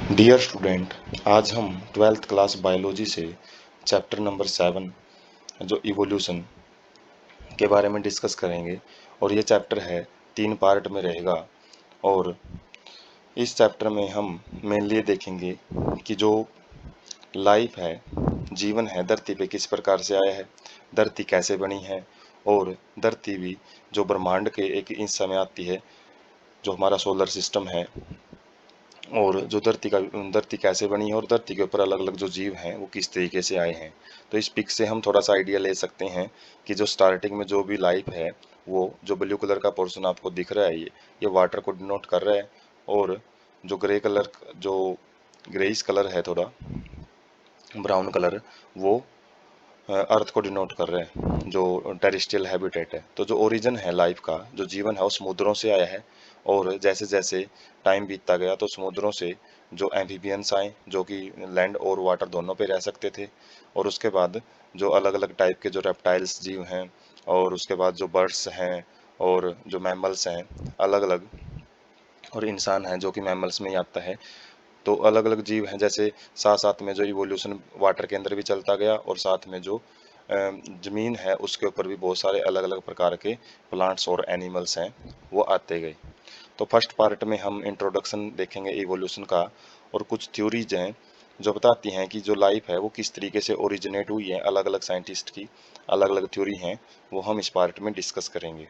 Dear student, आज हम twelfth class biology से चैप्टर नंबर 7 जो इवोल्यूशन के बारे में डिस्कस करेंगे। और ये चैप्टर है 3 पार्ट में रहेगा। और इस चैप्टर में हम मेनली देखेंगे कि जो लाइफ है, जीवन है, धरती पे किस प्रकार से आया है, धरती कैसे बनी है, और धरती भी जो ब्रह्मांड के एक हिस्सा में आती है, जो हमारा सोलर सिस्टम है, और जो धरती कैसे बनी है, और धरती के ऊपर अलग अलग जो जीव हैं वो किस तरीके से आए हैं। तो इस पिक से हम थोड़ा सा आइडिया ले सकते हैं कि जो स्टार्टिंग में जो भी लाइफ है, वो जो ब्लू कलर का पोर्शन आपको दिख रहा है, ये वाटर को डिनोट कर रहा है। और जो ग्रे कलर, जो ग्रेइश कलर है, थोड़ा ब्राउन कलर, वो अर्थ को डिनोट कर रहे हैं, जो टेरेस्ट्रियल हैबिटेट है। तो जो ओरिजिन है लाइफ का, जो जीवन है, वो समुद्रों से आया है। और जैसे जैसे टाइम बीतता गया तो समुद्रों से जो एम्फीबियंस आए, जो कि लैंड और वाटर दोनों पे रह सकते थे। और उसके बाद जो अलग अलग टाइप के जो रेप्टाइल्स जीव हैं, और उसके बाद जो बर्ड्स हैं, और जो मैमल्स हैं अलग अलग, और इंसान हैं जो कि मैमल्स में ही आता है। तो अलग अलग जीव हैं, जैसे साथ साथ में जो इवोल्यूशन वाटर के अंदर भी चलता गया, और साथ में जो जमीन है उसके ऊपर भी बहुत सारे अलग अलग प्रकार के प्लांट्स और एनिमल्स हैं, वो आते गए। तो फर्स्ट पार्ट में हम इंट्रोडक्शन देखेंगे इवोल्यूशन का, और कुछ थ्योरीज हैं जो बताती हैं कि जो लाइफ है वो किस तरीके से ओरिजिनेट हुई है। अलग अलग साइंटिस्ट की अलग अलग थ्योरी हैं, वो हम इस पार्ट में डिस्कस करेंगे।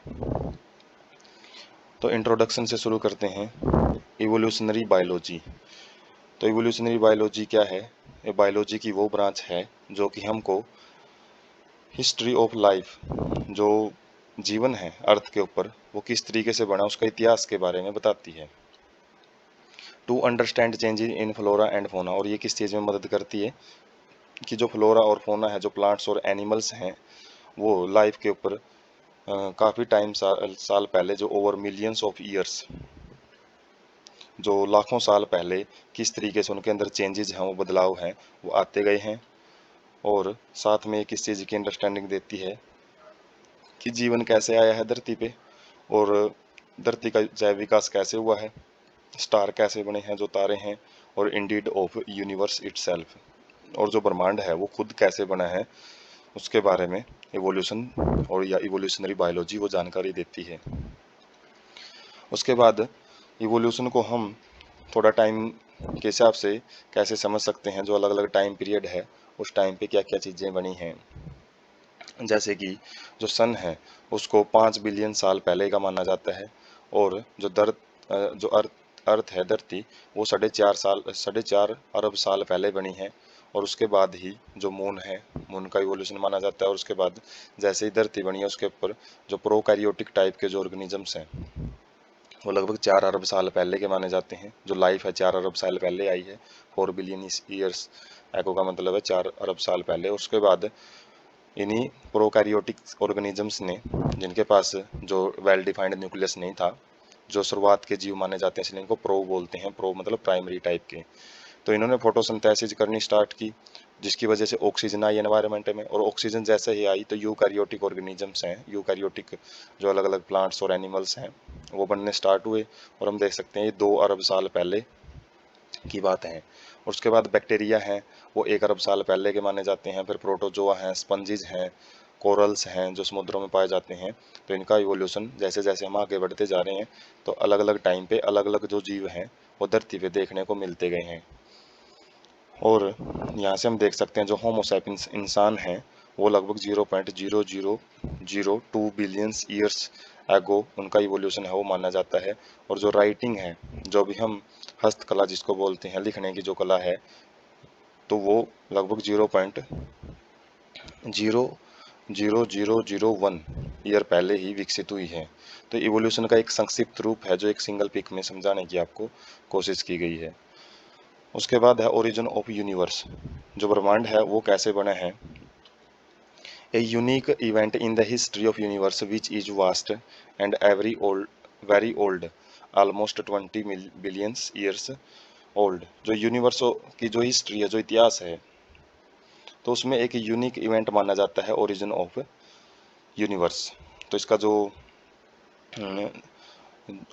तो इंट्रोडक्शन से शुरू करते हैं। Evolutionary biology. तो इवोल्यूशनरी बायोलॉजी क्या है? ये बायोलॉजी की वो ब्रांच है जो कि हमको हिस्ट्री ऑफ लाइफ, जो जीवन है अर्थ के ऊपर, वो किस तरीके से बना, उसका इतिहास के बारे में बताती है। To understand changes in flora and fauna. और ये किस चीज़ में मदद करती है कि जो फ्लोरा और फोना है, जो प्लांट्स और एनिमल्स हैं, वो लाइफ के ऊपर काफ़ी टाइम साल पहले, जो ओवर मिलियंस ऑफ ईयर्स, जो लाखों साल पहले किस तरीके से उनके अंदर चेंजेस हैं, वो बदलाव हैं, वो आते गए हैं। और साथ में किस चीज़ की अंडरस्टैंडिंग देती है कि जीवन कैसे आया है धरती पे, और धरती का जैव विकास कैसे हुआ है, स्टार कैसे बने हैं, जो तारे हैं, और इंडीड ऑफ यूनिवर्स इटसेल्फ, और जो ब्रह्मांड है वो खुद कैसे बना है, उसके बारे में इवोल्यूशन और या इवोल्यूशनरी बायोलॉजी वो जानकारी देती है। उसके बाद इवोल्यूशन को हम थोड़ा टाइम के हिसाब से कैसे समझ सकते हैं, जो अलग अलग टाइम पीरियड है, उस टाइम पे क्या क्या चीज़ें बनी हैं। जैसे कि जो सन है उसको 5 बिलियन साल पहले का माना जाता है, और जो अर्थ है, धरती, वो 4.5 अरब साल पहले बनी है। और उसके बाद ही जो मून है, मून का इवोल्यूशन माना जाता है। और उसके बाद जैसे ही धरती बनी है, उसके ऊपर जो प्रोकैरियोटिक टाइप के जो ऑर्गेनिजम्स हैं, वो लगभग 4 अरब साल पहले के माने जाते हैं। जो लाइफ है 4 अरब साल पहले आई है, 4 बिलियन ईयर्स एको का मतलब है 4 अरब साल पहले। उसके बाद इन्हीं प्रोकैरियोटिक ऑर्गेनिजम्स ने, जिनके पास जो वेल डिफाइंड न्यूक्लियस नहीं था, जो शुरुआत के जीव माने जाते हैं, इसलिए इनको प्रो बोलते हैं। प्रो मतलब प्राइमरी टाइप के। तो इन्होंने फोटोसिंथेसिस करनी स्टार्ट की, जिसकी वजह से ऑक्सीजन आई एनवायरनमेंट में। और ऑक्सीजन जैसे ही आई तो यूकैरियोटिक ऑर्गेनिजम्स हैं, यूकैरियोटिक जो अलग अलग प्लांट्स और एनिमल्स हैं, वो बनने स्टार्ट हुए। और हम देख सकते हैं ये 2 अरब साल पहले की बात है। और उसके बाद बैक्टीरिया हैं, वो 1 अरब साल पहले के माने जाते हैं। फिर प्रोटोजोआ हैं, स्पंजिज हैं, कोरल्स हैं, जो समुद्रों में पाए जाते हैं। तो इनका इवोल्यूशन जैसे जैसे हम आगे बढ़ते जा रहे हैं, तो अलग अलग टाइम पे अलग अलग जो जीव हैं वो धरती पे देखने को मिलते गए हैं। और यहाँ से हम देख सकते हैं जो होमोसैपियंस इंसान हैं, वो लगभग 0.0002 बिलियंस ईयर्स एगो उनका इवोल्यूशन है, वो माना जाता है। और जो राइटिंग है, जो भी हम हस्तकला जिसको बोलते हैं, लिखने की जो कला है, तो वो लगभग 0.00001 ईयर पहले ही विकसित हुई है। तो इवोल्यूशन का एक संक्षिप्त रूप है, जो एक सिंगल पिक में समझाने की आपको कोशिश की गई है। उसके बाद है ओरिजिन ऑफ यूनिवर्स। जो ब्रह्मांड है वो कैसे बना है? A unique event in the history of universe which is vast and very old, almost 20 billions years old. जो यूनिवर्स की जो हिस्ट्री है, जो इतिहास है, तो उसमें एक यूनिक इवेंट माना जाता है ओरिजिन ऑफ यूनिवर्स। तो इसका जो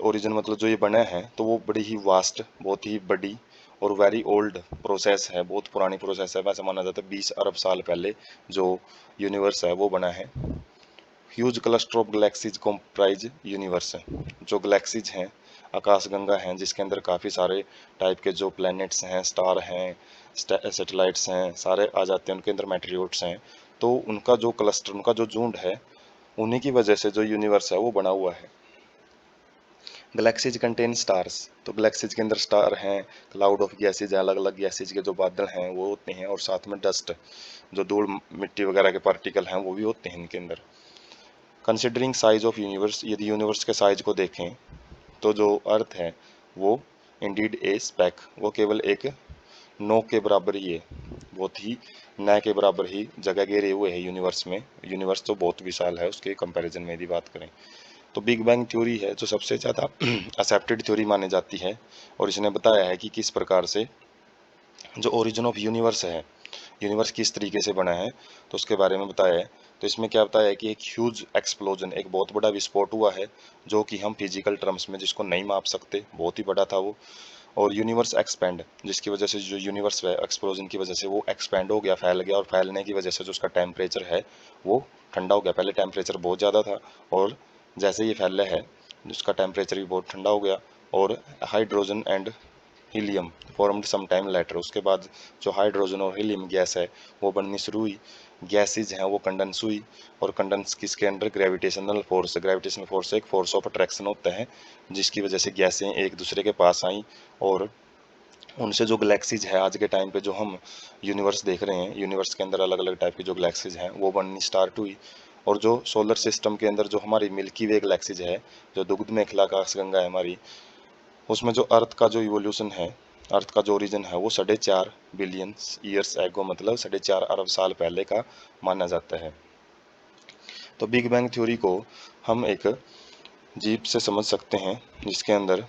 ओरिजिन मतलब जो ये बना है, तो वो बड़ी ही वास्ट, बहुत ही बड़ी और वेरी ओल्ड प्रोसेस है, बहुत पुरानी प्रोसेस है। वैसे माना जाता है 20 अरब साल पहले जो यूनिवर्स है वो बना है। Huge cluster of galaxies comprise universe, जो गैलेक्सीज हैं आकाशगंगा हैं जिसके अंदर काफ़ी सारे टाइप के जो प्लैनेट्स हैं, स्टार हैं, सैटेलाइट्स हैं, सारे आ जाते हैं, उनके अंदर मेटेरियोट्स हैं। तो उनका जो क्लस्टर, उनका जो झुंड है, उन्हीं की वजह से जो यूनिवर्स है वो बना हुआ है। गैलेक्सीज कंटेन स्टार्स, तो गैलेक्सीज के अंदर स्टार हैं, क्लाउड ऑफ गैसेज, अलग अलग गैसेज के जो बादल हैं वो होते हैं, और साथ में डस्ट, जो धूल मिट्टी वगैरह के पार्टिकल हैं वो भी होते हैं इनके अंदर। कंसिडरिंग साइज ऑफ यूनिवर्स, यदि यूनिवर्स के साइज को देखें तो जो अर्थ है वो इंडीड ए स्पेक, वो केवल एक नोक के बराबर ही है, बहुत ही न के बराबर ही जगह घेरे हुए है यूनिवर्स में। यूनिवर्स तो बहुत विशाल है उसके कंपैरिजन में यदि बात करें तो। बिग बैंग थ्योरी है जो सबसे ज़्यादा एक्सेप्टेड थ्योरी मानी जाती है, और इसने बताया है कि किस प्रकार से जो ओरिजिन ऑफ यूनिवर्स है, यूनिवर्स किस तरीके से बना है, तो उसके बारे में बताया है। तो इसमें क्या बताया है कि एक ह्यूज एक्सप्लोजन, एक बहुत बड़ा विस्फोट हुआ है जो कि हम फिजिकल टर्म्स में जिसको नहीं माप सकते, बहुत ही बड़ा था वो। और यूनिवर्स एक्सपेंड, जिसकी वजह से जो यूनिवर्स है एक्सप्लोजन की वजह से वो एक्सपेंड हो गया, फैल गया, और फैलने की वजह से जो उसका टेम्परेचर है वो ठंडा हो गया। पहले टेम्परेचर बहुत ज़्यादा था और जैसे ये फैला है उसका टेम्परेचर भी बहुत ठंडा हो गया, और hydrogen and helium formed some time later, उसके बाद जो हाइड्रोजन और हीलियम गैस है वो बननी शुरू हुई, गैसेज हैं वो कंडेंस हुई, और कंडेंस किसके under, gravitational force, gravitational force एक फोर्स ऑफ अट्रैक्शन होता है जिसकी वजह से गैसें एक दूसरे के पास आई, और उनसे जो गैलेक्सीज है आज के टाइम पे जो हम यूनिवर्स देख रहे हैं, यूनिवर्स के अंदर अलग अलग टाइप की जो गैलेक्सीज हैं वो बननी स्टार्ट हुई। और जो सोलर सिस्टम के अंदर जो हमारी मिल्की वे गैलेक्सीज है, जो दुग्ध मेखला आकाशगंगा है हमारी, उसमें जो अर्थ का जो इवोल्यूशन है, अर्थ का जो ओरिजिन है वो 4.5 बिलियन ईयर्स एगो, मतलब 4.5 अरब साल पहले का माना जाता है। तो बिग बैंग थ्योरी को हम एक जीप से समझ सकते हैं जिसके अंदर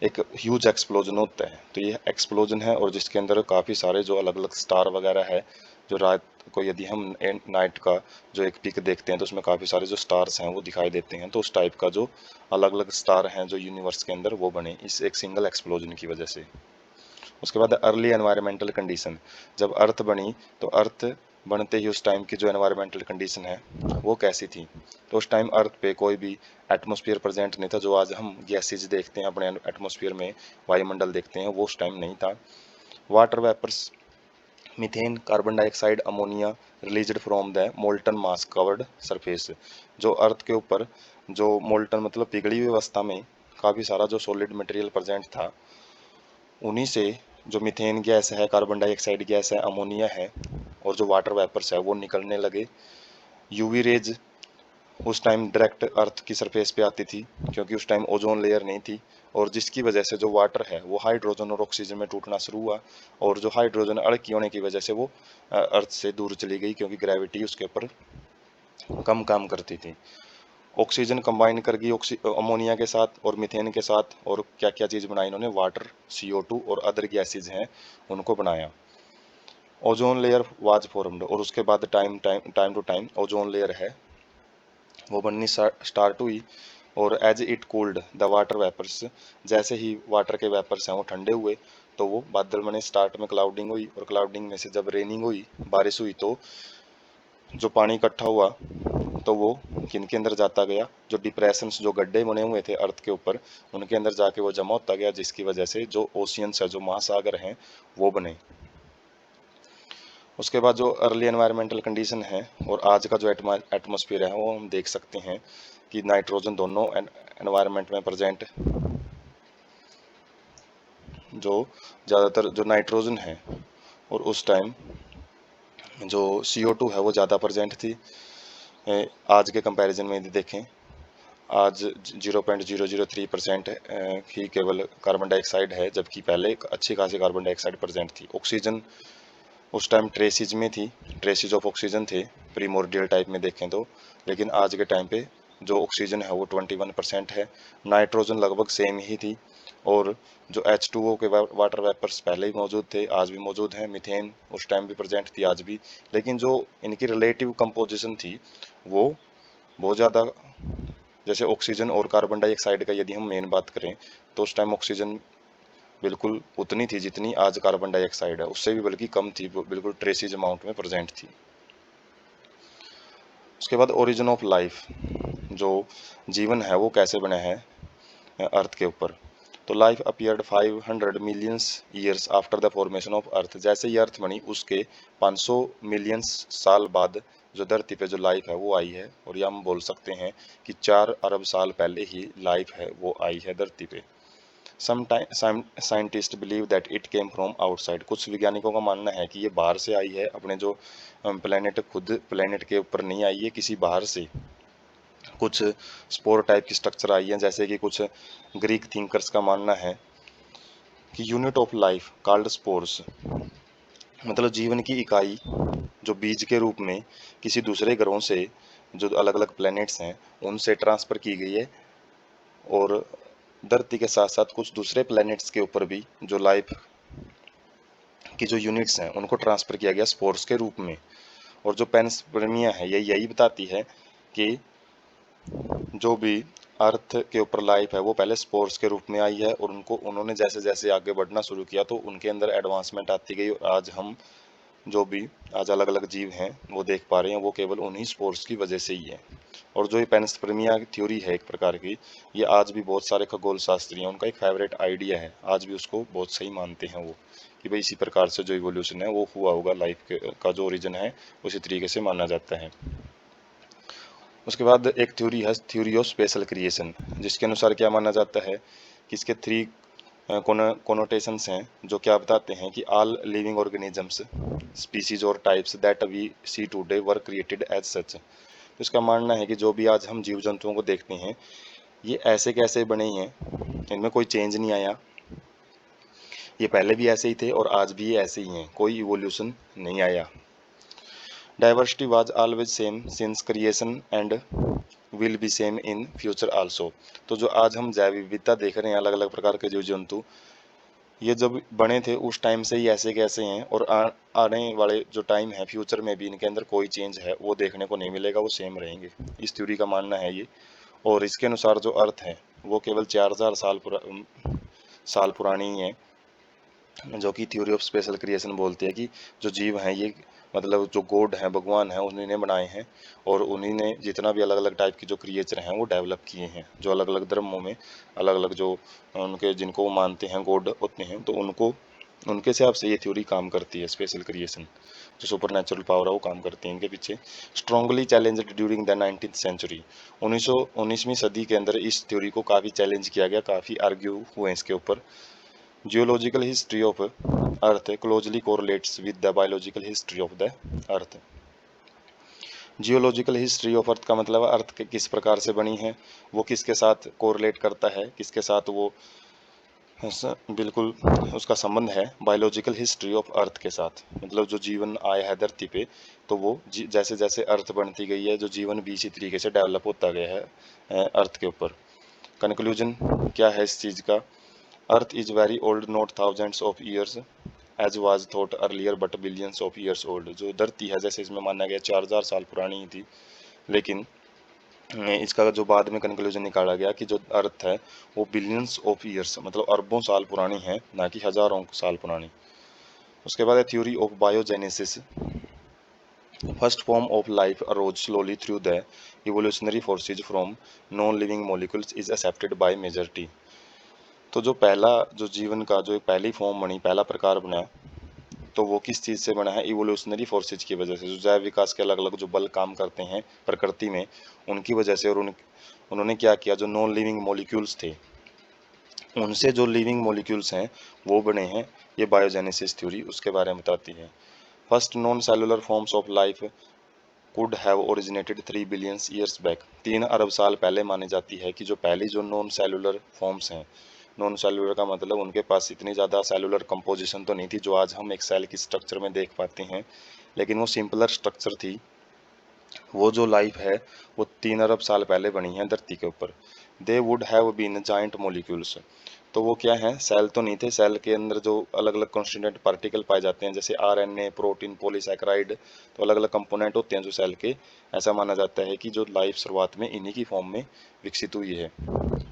एक ह्यूज एक्सप्लोजन होता है। तो ये एक्सप्लोजन है, और जिसके अंदर काफ़ी सारे जो अलग अलग स्टार वगैरह है, जो रात को यदि हम नाइट का जो एक पिक देखते हैं तो उसमें काफ़ी सारे जो स्टार्स हैं वो दिखाई देते हैं। तो उस टाइप का जो अलग अलग स्टार हैं जो यूनिवर्स के अंदर वो बने इस एक सिंगल एक्सप्लोजन की वजह से। उसके बाद अर्ली एनवायरमेंटल कंडीशन, जब अर्थ बनी तो अर्थ बनते ही उस टाइम की जो एनवायरमेंटल कंडीशन है वो कैसी थी। तो उस टाइम अर्थ पे कोई भी एटमॉस्फेयर प्रेजेंट नहीं था, जो आज हम गैसेज देखते हैं अपने एटमॉस्फेयर में, वायुमंडल देखते हैं, वो उस टाइम नहीं था। Water vapours, methane, carbon dioxide, ammonia released from the molten mass covered surface, जो अर्थ के ऊपर जो मोल्टन मतलब पिघली हुई अवस्था में काफ़ी सारा जो सॉलिड मटेरियल प्रेजेंट था, उन्हीं से जो मीथेन गैस है, कार्बन डाइऑक्साइड गैस है, अमोनिया है, और जो वाटर वेपर्स है वो निकलने लगे। यूवी रेज उस टाइम डायरेक्ट अर्थ की सरफेस पे आती थी क्योंकि उस टाइम ओजोन लेयर नहीं थी, और जिसकी वजह से जो वाटर है वो हाइड्रोजन और ऑक्सीजन में टूटना शुरू हुआ, और जो हाइड्रोजन अड़की होने की वजह से वो अर्थ से दूर चली गई क्योंकि ग्रेविटी उसके ऊपर कम काम करती थी। ऑक्सीजन कंबाइन कर गई अमोनिया के साथ और मीथेन के साथ, और क्या क्या चीज़ बनाई इन्होंने, वाटर, CO2 और अदर गैसेज हैं उनको बनाया। ओजोन लेयर वाज फॉर्म्ड, और उसके बाद time to time ozone layer है वो बननी स्टार्ट हुई, और as it cooled the water vapours, जैसे ही वाटर के वेपर्स हैं वो ठंडे हुए तो वो बादल बने, स्टार्ट में क्लाउडिंग हुई, और क्लाउडिंग में से जब रेनिंग हुई, बारिश हुई, तो जो पानी इकट्ठा हुआ तो वो किन के अंदर जाता गया, जो डिप्रेशंस, जो गड्ढे बने हुए थे अर्थ के ऊपर, उनके अंदर जाके वो जमा होता गया, जिसकी वजह से जो ओशियंस है, जो महासागर हैं वो बने। उसके बाद जो अर्ली एनवायरमेंटल कंडीशन है और आज का जो एटमॉस्फेयर है वो हम देख सकते हैं कि नाइट्रोजन दोनों एनवायरनमेंट में प्रेजेंट, जो ज़्यादातर जो नाइट्रोजन है, और उस टाइम जो CO2 है वो ज़्यादा प्रेजेंट थी। आज के कंपैरिजन में यदि देखें, आज 0.003% ही केवल कार्बन डाइऑक्साइड है, जबकि पहले एक अच्छी खासी कार्बन डाइऑक्साइड प्रेजेंट थी। ऑक्सीजन उस टाइम ट्रेसिज में थी, ट्रेसिज ऑफ ऑक्सीजन थे प्रीमोर्डियल टाइप में देखें तो, लेकिन आज के टाइम पे जो ऑक्सीजन है वो 21% है। नाइट्रोजन लगभग सेम ही थी, और जो H2O के वाटर वेपर्स पहले ही मौजूद थे, आज भी मौजूद हैं। मीथेन उस टाइम भी प्रेजेंट थी, आज भी, लेकिन जो इनकी रिलेटिव कंपोजिशन थी वो बहुत ज़्यादा, जैसे ऑक्सीजन और कार्बन डाइऑक्साइड का यदि हम मेन बात करें तो उस टाइम ऑक्सीजन बिल्कुल उतनी थी जितनी आज कार्बन डाइऑक्साइड है, उससे भी बल्कि कम थी, बिल्कुल ट्रेसिज अमाउंट में प्रेजेंट थी। उसके बाद ओरिजिन ऑफ लाइफ, जो जीवन है वो कैसे बना है अर्थ के ऊपर। तो life appeared 500 millions years after the formation of earth. जैसे ही अर्थ बनी उसके 500 मिलियंस साल बाद जो धरती पे जो लाइफ है वो आई है, और ये हम बोल सकते हैं कि 4 अरब साल पहले ही लाइफ है वो आई है धरती पे। Some scientist believe that it came from outside. कुछ वैज्ञानिकों का मानना है कि ये बाहर से आई है, अपने जो प्लेनेट खुद प्लेनेट के ऊपर नहीं आई है, किसी बाहर से कुछ स्पोर टाइप की स्ट्रक्चर आई है। जैसे कि कुछ ग्रीक थिंकर्स का मानना है कि unit of life called spores, मतलब जीवन की इकाई जो बीज के रूप में किसी दूसरे ग्रहों से, जो अलग अलग प्लैनेट्स हैं उनसे ट्रांसफर की गई है, और धरती के साथ साथ कुछ दूसरे प्लैनेट्स के ऊपर भी जो लाइफ की जो यूनिट्स हैं उनको ट्रांसफर किया गया स्पोर्स के रूप में। और जो पेंसपर्मिया है यही बताती है कि जो भी अर्थ के ऊपर लाइफ है वो पहले स्पोर्स के रूप में आई है, और उन्होंने जैसे जैसे आगे बढ़ना शुरू किया तो उनके अंदर एडवांसमेंट आती गई, और आज हम जो भी आज अलग अलग जीव हैं वो देख पा रहे हैं वो केवल उन्हीं स्पोर्स की वजह से ही है। और जो ये पेंसपर्मिया थ्योरी है एक प्रकार की, ये आज भी बहुत सारे खगोल शास्त्री हैं उनका एक फेवरेट आइडिया है, आज भी उसको बहुत सही मानते हैं वो, कि भाई इसी प्रकार से जो इवोल्यूशन है वो हुआ होगा, लाइफ का जो ओरिजिन है उसी तरीके से माना जाता है। उसके बाद एक थ्योरी है थ्योरी ऑफ स्पेशल क्रिएशन, जिसके अनुसार क्या माना जाता है कि इसके 3 कोनोटेशंस हैं जो क्या बताते हैं कि ऑल लिविंग ऑर्गेनिजम्स स्पीसीज और types that we see today were created as such. तो इसका मानना है कि जो भी आज हम जीव जंतुओं को देखते हैं ये ऐसे कैसे बने हैं, इनमें कोई चेंज नहीं आया, ये पहले भी ऐसे ही थे और आज भी ये ऐसे ही हैं, कोई इवोल्यूशन नहीं आया। Diversity was always same since creation and will be same in future also. तो जो आज हम जैव विविधता देख रहे हैं, अलग अलग प्रकार के जीव जंतु, ये जब बने थे उस टाइम से ही ऐसे कैसे हैं, और आने वाले जो टाइम है फ्यूचर में भी इनके अंदर कोई चेंज है वो देखने को नहीं मिलेगा, वो सेम रहेंगे। इस थ्योरी का मानना है ये। और इसके अनुसार जो अर्थ है वो केवल 4000 साल पुरानी ही है, जो कि थ्योरी ऑफ स्पेशल क्रिएशन बोलती है कि जो जीव हैं ये मतलब जो गॉड हैं, भगवान हैं, उन्हीं ने बनाए हैं, और उन्हीं ने जितना भी अलग अलग टाइप की जो क्रिएचर हैं वो डेवलप किए हैं, जो अलग अलग धर्मों में अलग अलग जो उनके जिनको वो मानते हैं गॉड होते हैं, तो उनको उनके हिसाब से ये थ्योरी काम करती है। स्पेशल क्रिएशन जो सुपर नेचुरल पावर है वो काम करती है इनके पीछे। Strongly challenged during the 19th century. 19वीं सदी के अंदर इस थ्योरी को काफ़ी चैलेंज किया गया, काफ़ी आर्ग्यू हुए इसके ऊपर। Geological history of Earth closely correlates with the biological history of the Earth. Geological history of earth का मतलब अर्थ किस प्रकार से बनी है, वो किसके साथ कोरिलेट करता है, किसके साथ वो बिल्कुल उसका संबंध है बायोलॉजिकल हिस्ट्री ऑफ अर्थ के साथ। मतलब जो जीवन आया है धरती पे, तो वो जैसे जैसे अर्थ बनती गई है, जो जीवन भी इसी तरीके से डेवलप होता गया है अर्थ के ऊपर। कंक्लूजन क्या है इस चीज़ का? Earth is very old, not thousands of years as was thought earlier but billions of years old. जो धरती है जैसे इसमें माना गया 4000 साल पुरानी ही थी, लेकिन इसका जो बाद में कंक्लूजन निकाला गया कि जो अर्थ है वो बिलियंस ऑफ ईयर्स मतलब अरबों साल पुरानी है, ना कि हजारों साल पुरानी। उसके बाद है theory of biogenesis. First form of life arose slowly through the evolutionary forces from non living molecules is accepted by majority. तो जो पहला जो जीवन का जो पहली फॉर्म बनी, पहला प्रकार बना, तो वो किस चीज़ से बना है? इवोल्यूशनरी फोर्सेज की वजह से। जो जैव विकास के अलग अलग जो बल काम करते हैं प्रकृति में, उनकी वजह से। और उन्होंने क्या किया, जो नॉन लिविंग मॉलिक्यूल्स थे उनसे जो लिविंग मॉलिक्यूल्स हैं वो बने हैं। ये बायोजेनेसिस थ्योरी उसके बारे में बताती है। First non cellular forms of life could have originated 3 billions years back. 3 अरब साल पहले मानी जाती है कि जो पहली जो नॉन सेलुलर फॉर्म्स हैं, नॉन सेलुलर का मतलब उनके पास इतनी ज़्यादा सेलुलर कंपोजिशन तो नहीं थी जो आज हम एक सेल की स्ट्रक्चर में देख पाते हैं, लेकिन वो सिंपलर स्ट्रक्चर थी। वो जो लाइफ है वो 3 अरब साल पहले बनी है धरती के ऊपर। They would have been giant molecules. तो वो क्या है? सेल तो नहीं थे, सेल के अंदर जो अलग अलग कॉन्स्टिट्यूएंट पार्टिकल पाए जाते हैं जैसे आरएनए, प्रोटीन, पॉलीसैकेराइड, तो अलग अलग कंपोनेंट होते हैं जो सेल के। ऐसा माना जाता है कि जो लाइफ शुरुआत में इन्हीं की फॉर्म में विकसित हुई है।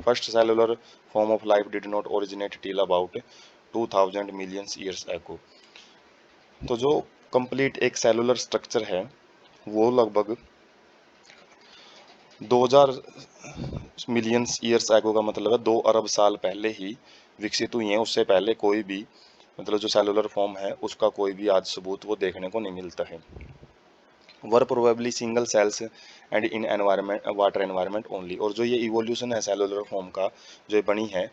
First cellular form of life did not originate till about 2000 million years ago. तो जो कंप्लीट एक सेलुलर स्ट्रक्चर है वो लगभग 2000 मिलियन ईयर्स एगो का मतलब है 2 अरब साल पहले ही विकसित हुई हैं। उससे पहले कोई भी मतलब जो सेलुलर फॉर्म है उसका कोई भी आज सबूत वो देखने को नहीं मिलता है। Were probably single cells and in environment water environment only. और जो ये इवोल्यूशन है सेलुलर फॉर्म का जो ये बनी है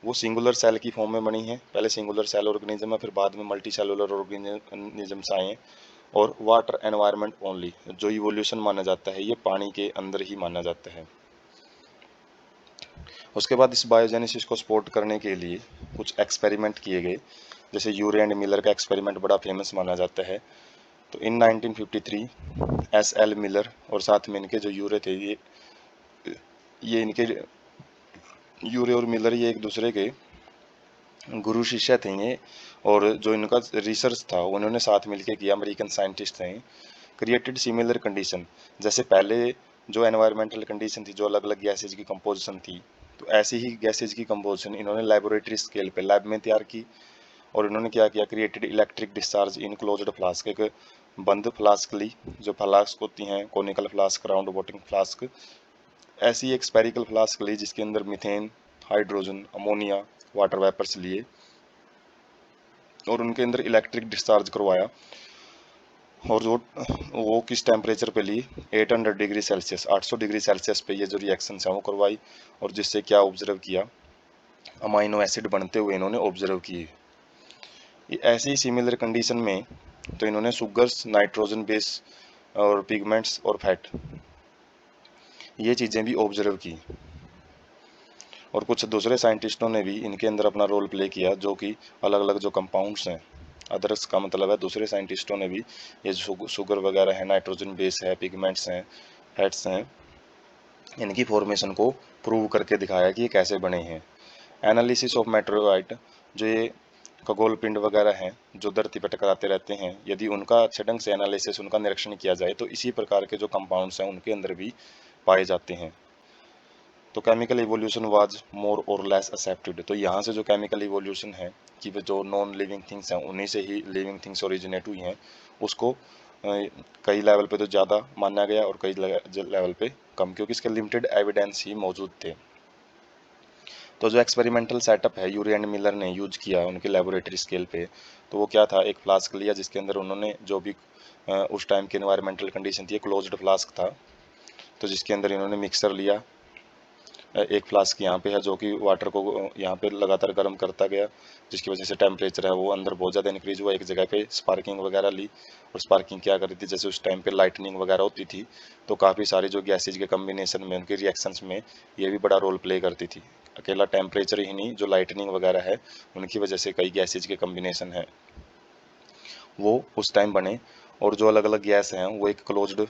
वो सिंगुलर सेल की फॉर्म में बनी है। पहले सिंगुलर सेल ऑर्गेनिज्म है, फिर बाद में मल्टी सेलुलर ऑर्गेनिजम्स आए हैं। और वाटर एनवायरमेंट ओनली जो इवोल्यूशन माना जाता है ये पानी के अंदर ही माना जाता है। उसके बाद इस बायोजेनेसिस को सपोर्ट करने के लिए कुछ एक्सपेरिमेंट किए गए, जैसे यूरे एंड मिलर का एक्सपेरिमेंट बड़ा फेमस माना जाता है। तो इन 1953 एस.एल. मिलर और साथ में इनके जो यूरे थे ये इनके यूरे और मिलर ये एक दूसरे के गुरु शिष्य थे ये। और जो इनका रिसर्च था उन्होंने साथ मिलकर किया, अमेरिकन साइंटिस्ट थे। क्रिएटेड सिमिलर कंडीशन, जैसे पहले जो एनवायरमेंटल कंडीशन थी, जो अलग अलग गैसेज की कंपोजिशन थी, तो ऐसी ही गैसेज की कंपोजिशन इन्होंने लेबोरेटरी स्केल पे लैब में तैयार की। और इन्होंने क्या किया, created electric discharge in closed flask, एक बंद फ्लास्क ली, जो फ्लास्क होती हैं conical flask, round bottom flask, ऐसी एक स्पेरिकल फ्लास्क ली जिसके अंदर methane, hydrogen, ammonia, water vapours लिए और उनके अंदर इलेक्ट्रिक डिस्चार्ज करवाया। और जो वो किस टेम्परेचर पे ली, 800 डिग्री सेल्सियस, 800 डिग्री सेल्सियस पे ये जो रिएक्शन है वो करवाई। और जिससे क्या ऑब्जर्व किया, अमाइनो एसिड बनते हुए इन्होंने ऑब्जर्व किए। ऐसी ही सिमिलर कंडीशन में तो इन्होंने सुगर्स, नाइट्रोजन बेस और पिगमेंट्स और फैट ये चीज़ें भी ऑब्जर्व की। और कुछ दूसरे साइंटिस्टों ने भी इनके अंदर अपना रोल प्ले किया, जो कि अलग अलग जो कंपाउंड्स हैं, अदर्स का मतलब है दूसरे साइंटिस्टों ने भी ये जो शुगर वगैरह है, नाइट्रोजन बेस है, पिगमेंट्स हैं, फैट्स हैं, इनकी फॉर्मेशन को प्रूव करके दिखाया कि ये कैसे बने हैं। एनालिसिस ऑफ मेटेरोइड, जो ये खगोल पिंड वगैरह हैं जो धरती पर टकराते रहते हैं, यदि उनका अच्छे ढंग से एनालिसिस, उनका निरीक्षण किया जाए तो इसी प्रकार के जो कंपाउंड्स हैं उनके अंदर भी पाए जाते हैं। तो केमिकल इवोल्यूशन वाज मोर और लेस एक्सेप्टेड। तो यहाँ से जो केमिकल इवोल्यूशन है कि जो नॉन लिविंग थिंग्स हैं उन्हीं से ही लिविंग थिंग्स ओरिजिनेट हुई हैं, उसको कई लेवल पे तो ज़्यादा माना गया और कई लेवल पे कम, क्योंकि इसके लिमिटेड एविडेंस ही मौजूद थे। तो जो एक्सपेरिमेंटल सेटअप है यूरे एंड मिलर ने यूज किया उनके लेबोरेटरी स्केल पे, तो वो क्या था, एक फ्लास्क लिया जिसके अंदर उन्होंने जो भी उस टाइम की एनवायरमेंटल कंडीशन थी, क्लोज्ड फ्लास्क था, तो जिसके अंदर इन्होंने मिक्सर लिया। एक फ्लास्क यहाँ पे है जो कि वाटर को यहाँ पे लगातार गर्म करता गया, जिसकी वजह से टेम्परेचर है वो अंदर बहुत ज़्यादा इंक्रीज हुआ। एक जगह पे स्पार्किंग वगैरह ली, और स्पार्किंग क्या करती थी, जैसे उस टाइम पे लाइटनिंग वगैरह होती थी तो काफ़ी सारी जो गैसेज के कम्बिनेशन में, उनके रिएक्शंस में ये भी बड़ा रोल प्ले करती थी। अकेला टेम्परेचर ही नहीं, जो लाइटनिंग वगैरह है उनकी वजह से कई गैसेज के कम्बिनेशन है वो उस टाइम बने। और जो अलग अलग गैस हैं वो एक क्लोज्ड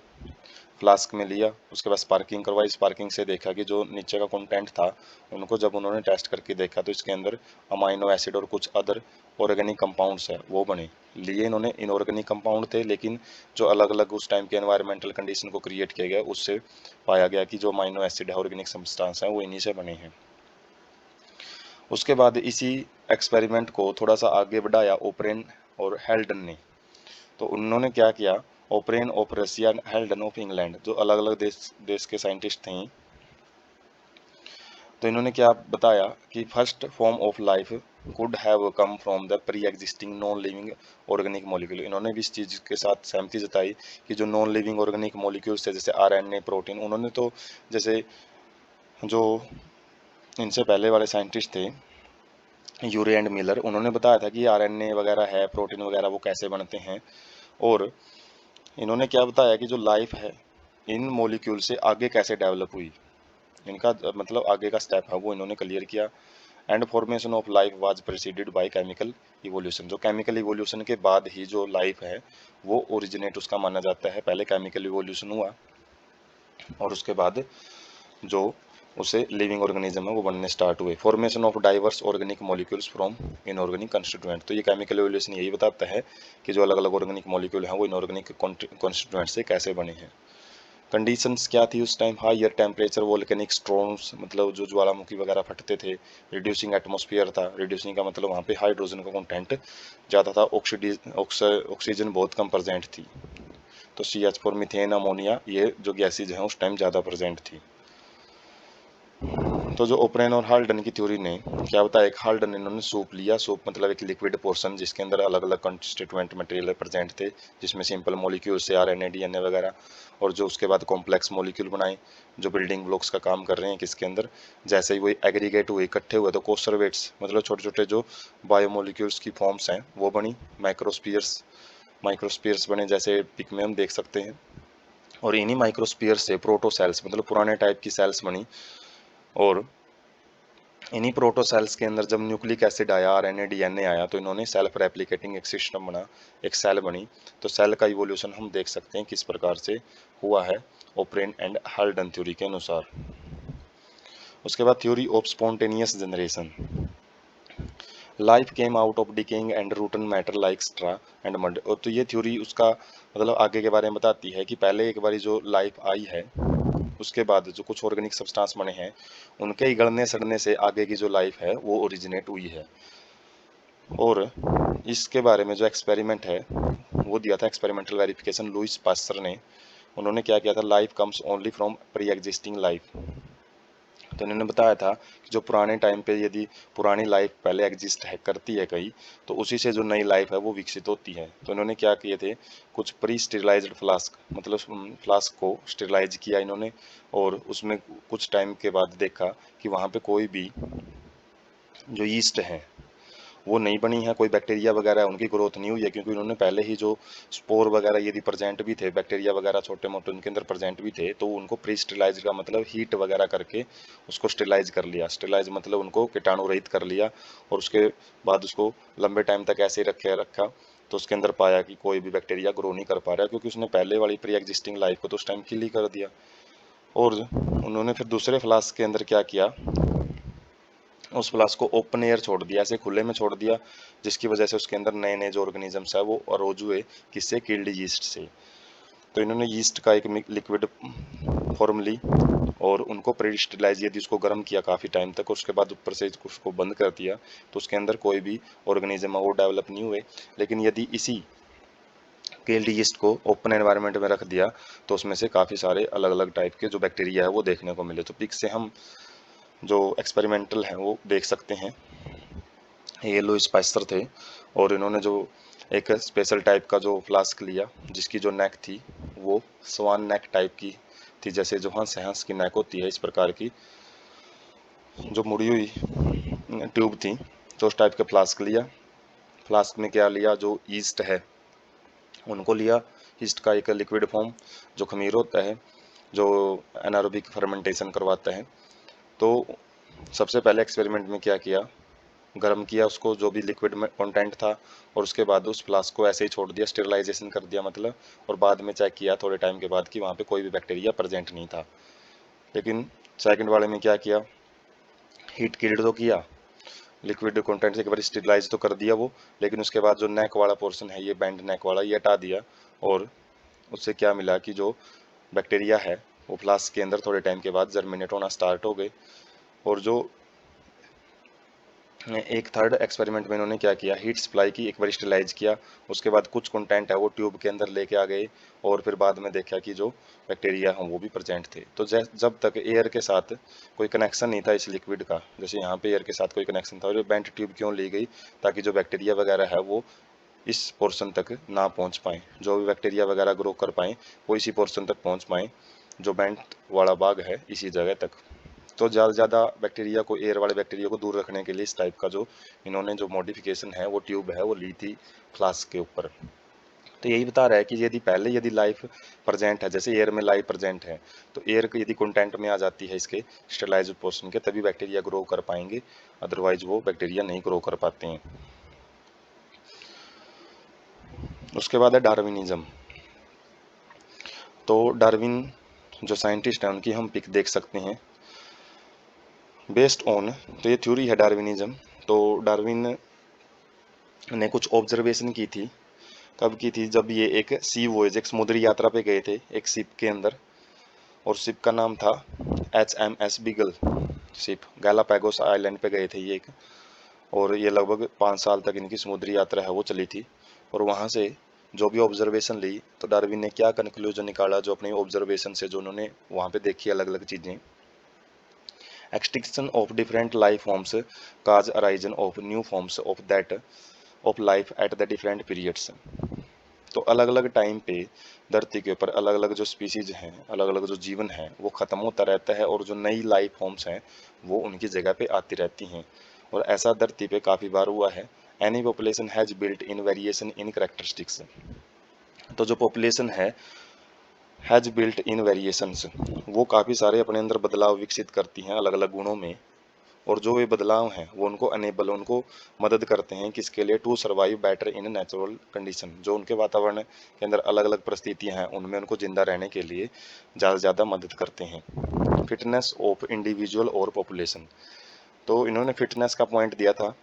फ्लास्क में लिया, उसके बाद स्पार्किंग करवाई। स्पार्किंग से देखा कि जो नीचे का कंटेंट था उनको जब उन्होंने टेस्ट करके देखा तो इसके अंदर अमाइनो एसिड और कुछ अदर ऑर्गेनिक कंपाउंड्स है वो बने। लिए इन्होंने इनऑर्गेनिक कंपाउंड थे, लेकिन जो अलग अलग उस टाइम के एनवायरमेंटल कंडीशन को क्रिएट किया गया उससे पाया गया कि जो अमाइनो एसिड है, ऑर्गेनिक सब्सटेंस है, वो इन्हीं से बने हैं। उसके बाद इसी एक्सपेरिमेंट को थोड़ा सा आगे बढ़ाया ओपरेन और हेल्डन ने। तो उन्होंने क्या किया, Oparin of Russia, Haldane of England, जो अलग अलग देश के साइंटिस्ट थे, तो इन्होंने क्या बताया कि first form of life could have come from the pre existing non living organic molecule. इन्होंने भी इस चीज़ के साथ सहमति जताई कि जो नॉन लिविंग ऑर्गेनिक मॉलिक्यूल्स थे, जैसे आरएनए, प्रोटीन, उन्होंने तो जैसे जो इनसे पहले वाले साइंटिस्ट थे यूरे एंड मिलर, उन्होंने बताया था कि आरएनए वगैरह है, प्रोटीन वगैरह, वो कैसे बनते हैं। और इन्होंने क्या बताया कि जो लाइफ है इन मॉलिक्यूल से आगे कैसे डेवलप हुई, इनका मतलब आगे का स्टेप है वो इन्होंने क्लियर किया। And formation of life was preceded by chemical evolution. जो केमिकल इवोल्यूशन के बाद ही जो लाइफ है वो ओरिजिनेट उसका माना जाता है, पहले केमिकल इवोल्यूशन हुआ और उसके बाद जो उसे लिविंग ऑर्गेनिज्म है वो बनने स्टार्ट हुए। Formation of diverse organic molecules from inorganic constituent. तो ये केमिकल इवोल्यूशन यही बताता है कि जो अलग अलग ऑर्गेनिक मॉलिक्यूल हैं वो इनऑर्गेनिक कंस्टिट्यूएंट से कैसे बने हैं। कंडीशंस क्या थी उस time? Higher temperature, volcanic storms, मतलब जो ज्वालामुखी वगैरह फटते थे। रिड्यूसिंग एटमॉस्फेयर था, रिड्यूसिंग का मतलब वहाँ पे हाइड्रोजन का कंटेंट ज़्यादा था, ऑक्सीजन बहुत कम प्रेजेंट थी। तो CH4, मीथेन, अमोनिया, ये जो गैसेज हैं उस टाइम ज़्यादा प्रेजेंट थी। तो जो ओपरेन और हाल्डन की थ्योरी ने क्या बताया, एक हाल्डन इन्होंने सूप लिया, सूप मतलब एक लिक्विड पोर्शन जिसके अंदर अलग अलग कंस्टिट्यूएंट मटेरियल प्रेजेंट थे, जिसमें सिंपल मॉलिक्यूल से RNA DNA वगैरह, और जो उसके बाद कॉम्प्लेक्स मॉलिक्यूल बनाए जो बिल्डिंग ब्लॉक्स का काम कर रहे हैं किसके अंदर। जैसे ही वो एग्रीगेट हुए, इकट्ठे हुए, तो कोसर्वेट्स मतलब छोटे छोटे जो बायोमोलिक्यूल्स की फॉर्म्स हैं वो बनी, माइक्रोस्पियर्स बने, जैसे पिक में हम देख सकते हैं। और इन्हीं माइक्रोस्पियर्स से प्रोटोसेल्स मतलब पुराने टाइप की सेल्स बनी, और इन्हीं प्रोटोसेल्स के अंदर जब न्यूक्लिक एसिड आया, RNA DNA आया, तो इन्होंने सेल्फ रेप्लिकेटिंग एक सिस्टम बना, एक सेल बनी। तो सेल का इवोल्यूशन हम देख सकते हैं किस प्रकार से हुआ है ओपरेन एंड हाल्डन थ्योरी के अनुसार। उसके बाद theory of spontaneous generation. Life came out of decaying and routine matter like straw and mud. और तो ये थ्योरी उसका मतलब आगे के बारे में बताती है कि पहले एक बारी जो लाइफ आई है, उसके बाद जो कुछ ऑर्गेनिक सब्सटेंस बने हैं, उनके ही गलने सड़ने से आगे की जो लाइफ है वो ओरिजिनेट हुई है। और इसके बारे में जो एक्सपेरिमेंट है वो दिया था, एक्सपेरिमेंटल वेरिफिकेशन, लुईस पास्चर ने। उन्होंने क्या किया था, life comes only from pre existing life. तो इन्होंने बताया था कि जो पुराने टाइम पे यदि पुरानी लाइफ पहले एग्जिस्ट है करती है कहीं, तो उसी से जो नई लाइफ है वो विकसित होती है। तो इन्होंने क्या किए थे, कुछ प्री स्टेरिलाइज्ड फ्लास्क मतलब फ्लास्क को स्टेरिलाइज किया इन्होंने, और उसमें कुछ टाइम के बाद देखा कि वहाँ पे कोई भी जो यीस्ट है वो नहीं बनी है, कोई बैक्टीरिया वगैरह उनकी ग्रोथ नहीं हुई है, क्योंकि उन्होंने पहले ही जो स्पोर वगैरह यदि प्रेजेंट भी थे, बैक्टीरिया वगैरह छोटे मोटे उनके अंदर प्रेजेंट भी थे, तो उनको प्री स्टेरिलाइज का मतलब हीट वगैरह करके उसको स्टेरिलाइज कर लिया। स्टेरिलाइज मतलब उनको कीटाणु रहित कर लिया, और उसके बाद उसको लंबे टाइम तक ऐसे ही रखा। तो उसके अंदर पाया कि कोई भी बैक्टीरिया ग्रो नहीं कर पा रहा, क्योंकि उसने पहले वाली प्री एग्जिस्टिंग लाइफ को तो उस टाइम किल ही कर दिया। और उन्होंने फिर दूसरे फ्लास्क के अंदर क्या किया, उस फ्लास्क को ओपन एयर छोड़ दिया, ऐसे खुले में छोड़ दिया, जिसकी वजह से उसके अंदर नए नए जो ऑर्गेनिजम्स है वो अरोज हुए, किससे, किल्ड यीस्ट से। तो इन्होंने यीस्ट का एक लिक्विड फॉर्म ली और उनको प्रीस्टलाइज यदि उसको गर्म किया काफ़ी टाइम तक, उसके बाद ऊपर से उसको बंद कर दिया, तो उसके अंदर कोई भी ऑर्गेनिज्म है वो डेवलप नहीं हुए। लेकिन यदि इसी किल्ड यीस्ट को ओपन एनवायरनमेंट में रख दिया, तो उसमें से काफ़ी सारे अलग अलग टाइप के जो बैक्टीरिया है वो देखने को मिले। तो पिक से हम जो एक्सपेरिमेंटल हैं वो देख सकते हैं। ये लुईस पास्चर थे, और इन्होंने जो एक स्पेशल टाइप का जो फ्लास्क लिया, जिसकी जो नेक थी वो स्वान नेक टाइप की थी, जैसे जो हंस है, हंस की नेक होती है इस प्रकार की, जो मुड़ी हुई ट्यूब थी। तो उस टाइप का फ्लास्क लिया। फ्लास्क में क्या लिया, जो ईस्ट है उनको लिया, ईस्ट का एक लिक्विड फॉर्म जो खमीर होता है, जो एनारोबिक फर्मेंटेशन करवाता है। तो सबसे पहले एक्सपेरिमेंट में क्या किया, गर्म किया उसको, जो भी लिक्विड में कंटेंट था, और उसके बाद उस फ्लास्क को ऐसे ही छोड़ दिया, स्टेरिलाइजेशन कर दिया मतलब, और बाद में चेक किया थोड़े टाइम के बाद कि वहाँ पे कोई भी बैक्टीरिया प्रेजेंट नहीं था। लेकिन सेकंड वाले में क्या किया, हीट किल्ड तो किया, लिक्विड कंटेंट से एक बार स्टेरिलाइज तो कर दिया वो, लेकिन उसके बाद जो नेक वाला पोर्शन है, ये बेंड नेक वाला, ये हटा दिया। और उससे क्या मिला कि जो बैक्टीरिया है वो फ्लास्क के अंदर थोड़े टाइम के बाद जर्मिनेट होना स्टार्ट हो गए। और जो एक थर्ड एक्सपेरिमेंट में इन्होंने क्या किया, हीट सप्लाई की, एक बार स्टेलाइज किया, उसके बाद कुछ कंटेंट है वो ट्यूब के अंदर लेके आ गए, और फिर बाद में देखा कि जो बैक्टीरिया हैं वो भी प्रेजेंट थे। तो जब तक एयर के साथ कोई कनेक्शन नहीं था इस लिक्विड का, जैसे यहाँ पे एयर के साथ कोई कनेक्शन था, और बेंट ट्यूब क्यों ली गई, ताकि जो बैक्टीरिया वगैरह है वो इस पोर्शन तक ना पहुँच पाए, जो भी बैक्टीरिया वगैरह ग्रो कर पाए वो इसी पोर्शन तक पहुँच पाए, जो बेंट वाला भाग है इसी जगह तक। तो ज़्यादा से ज़्यादा बैक्टीरिया को, एयर वाले बैक्टीरिया को दूर रखने के लिए इस टाइप का जो इन्होंने जो मॉडिफिकेशन है वो ट्यूब है वो ली थी फ्लास्क के ऊपर। तो यही बता रहा है कि यदि लाइफ प्रेजेंट है, जैसे एयर में लाइफ प्रेजेंट है, तो एयर के यदि कंटेंट में आ जाती है इसके स्टेलाइज्ड पोर्शन के, तभी बैक्टीरिया ग्रो कर पाएंगे, अदरवाइज वो बैक्टीरिया नहीं ग्रो कर पाते हैं। उसके बाद है डार्विनिज्म। तो डार्विन जो साइंटिस्ट हैं उनकी हम पिक देख सकते हैं, बेस्ड ऑन, तो ये थ्योरी है डार्विनिज्म। तो डार्विन ने कुछ ऑब्जर्वेशन की थी, कब की थी, जब ये एक सी वॉयज, एक समुद्री यात्रा पे गए थे एक शिप के अंदर। और शिप का नाम था HMS beagle ship. Galapagos island पे गए थे ये एक, और ये लगभग 5 साल तक इनकी समुद्री यात्रा है वो चली थी। और वहाँ से जो भी ऑब्जर्वेशन ली, तो डार्विन ने क्या कंक्लूजन निकाला जो अपनी ऑब्जर्वेशन से जो उन्होंने वहाँ पे देखी अलग अलग चीज़ें, extinction of different life forms cause arisen of new forms of that of life at the different periods. तो अलग अलग टाइम पे धरती के ऊपर अलग अलग जो स्पीसीज हैं, अलग अलग जो जीवन है वो खत्म होता रहता है, और जो नई लाइफ फॉर्म्स हैं वो उनकी जगह पे आती रहती हैं। और ऐसा धरती पे काफ़ी बार हुआ है। Any population has built in variation in characteristics. तो जो पॉपुलेशन है हैज बिल्ट इन वेरिएशंस, वो काफ़ी सारे अपने अंदर बदलाव विकसित करती हैं अलग अलग गुणों में। और जो ये बदलाव हैं वो उनको अनेबल, उनको मदद करते हैं किसके लिए, to survive better in natural condition. जो उनके वातावरण के अंदर अलग अलग परिस्थितियां हैं उनमें उनको जिंदा रहने के लिए ज़्यादा से ज़्यादा मदद करते हैं। फिटनेस ऑफ इंडिविजुअल और पॉपुलेशन, तो इन्होंने फिटनेस का पॉइंट दिया था।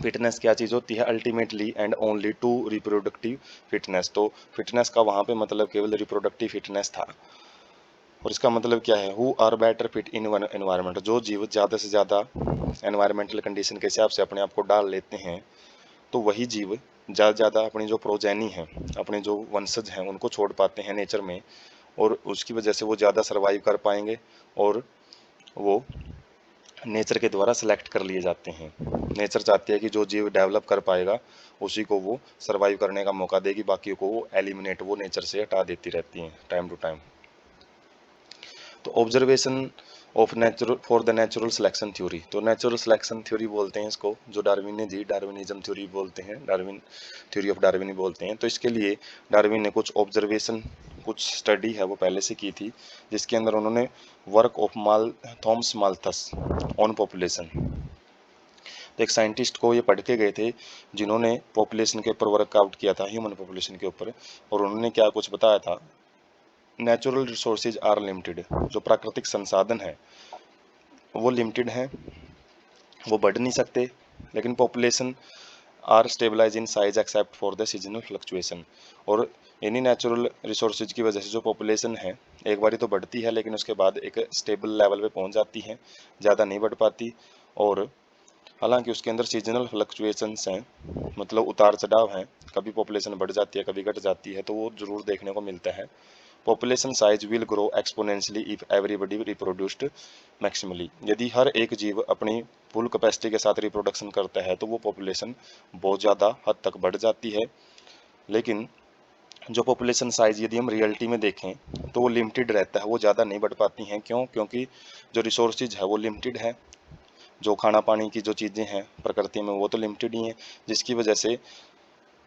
फिटनेस क्या चीज़ होती है, ultimately and only to reproductive fitness. तो फिटनेस का वहाँ पे मतलब केवल रिप्रोडक्टिव फिटनेस था। और इसका मतलब क्या है, who are better fit in environment, जो जीव ज़्यादा से ज़्यादा एनवायरमेंटल कंडीशन के हिसाब से अपने आप को डाल लेते हैं, तो वही जीव ज़्यादा से ज़्यादा अपनी जो प्रोजेनी है, अपने जो वंशज हैं उनको छोड़ पाते हैं नेचर में, और उसकी वजह से वो ज़्यादा सर्वाइव कर पाएंगे, और वो नेचर के द्वारा सिलेक्ट कर लिए जाते हैं। नेचर चाहती है कि जो जीव डेवलप कर पाएगा उसी को वो सर्वाइव करने का मौका देगी, बाकी को वो एलिमिनेट, वो नेचर से हटा देती रहती हैं टाइम टू टाइम। तो observation of natural for the natural selection theory, तो नेचुरल सिलेक्शन थ्योरी बोलते हैं इसको, जो डार्विन ने दी, डार्विनिज्म थ्योरी बोलते हैं, डार्विन थ्योरी ऑफ डार्विन बोलते हैं। तो इसके लिए डार्विन ने कुछ ऑब्जर्वेशन, कुछ स्टडी है वो पहले से की थी, जिसके अंदर उन्होंने work of Thomas Malthus on population, तो एक साइंटिस्ट को ये पढ़ के गए थे जिन्होंने पॉपुलेशन के ऊपर वर्कआउट किया था, ह्यूमन पॉपुलेशन के ऊपर। और उन्होंने क्या कुछ बताया था, नेचुरल रिसोर्सेज आर लिमिटेड, जो प्राकृतिक संसाधन है वो लिमिटेड हैं, वो बढ़ नहीं सकते, लेकिन population are stabilize in size except for the seasonal fluctuation. और इन्हीं नेचुरल रिसोर्सेज की वजह से जो पॉपुलेशन है एक बारी तो बढ़ती है, लेकिन उसके बाद एक स्टेबल लेवल पे पहुंच जाती है, ज़्यादा नहीं बढ़ पाती। और हालांकि उसके अंदर सीजनल फ्लक्चुएशंस हैं, मतलब उतार चढ़ाव हैं, कभी पॉपुलेशन बढ़ जाती है कभी घट जाती है, तो वो जरूर देखने को मिलता है। Population size will grow exponentially if everybody reproduced maximally, यदि हर एक जीव अपनी फुल कैपेसिटी के साथ रिप्रोडक्शन करता है तो वो पॉपुलेशन बहुत ज़्यादा हद तक बढ़ जाती है। लेकिन जो पॉपुलेशन साइज यदि हम रियलिटी में देखें तो वो लिमिटेड रहता है, वो ज़्यादा नहीं बढ़ पाती हैं। क्यों? क्योंकि जो रिसोर्सेज है वो लिमिटेड है, जो खाना पानी की जो चीज़ें हैं प्रकृति में वो तो लिमिटेड ही हैं, जिसकी वजह से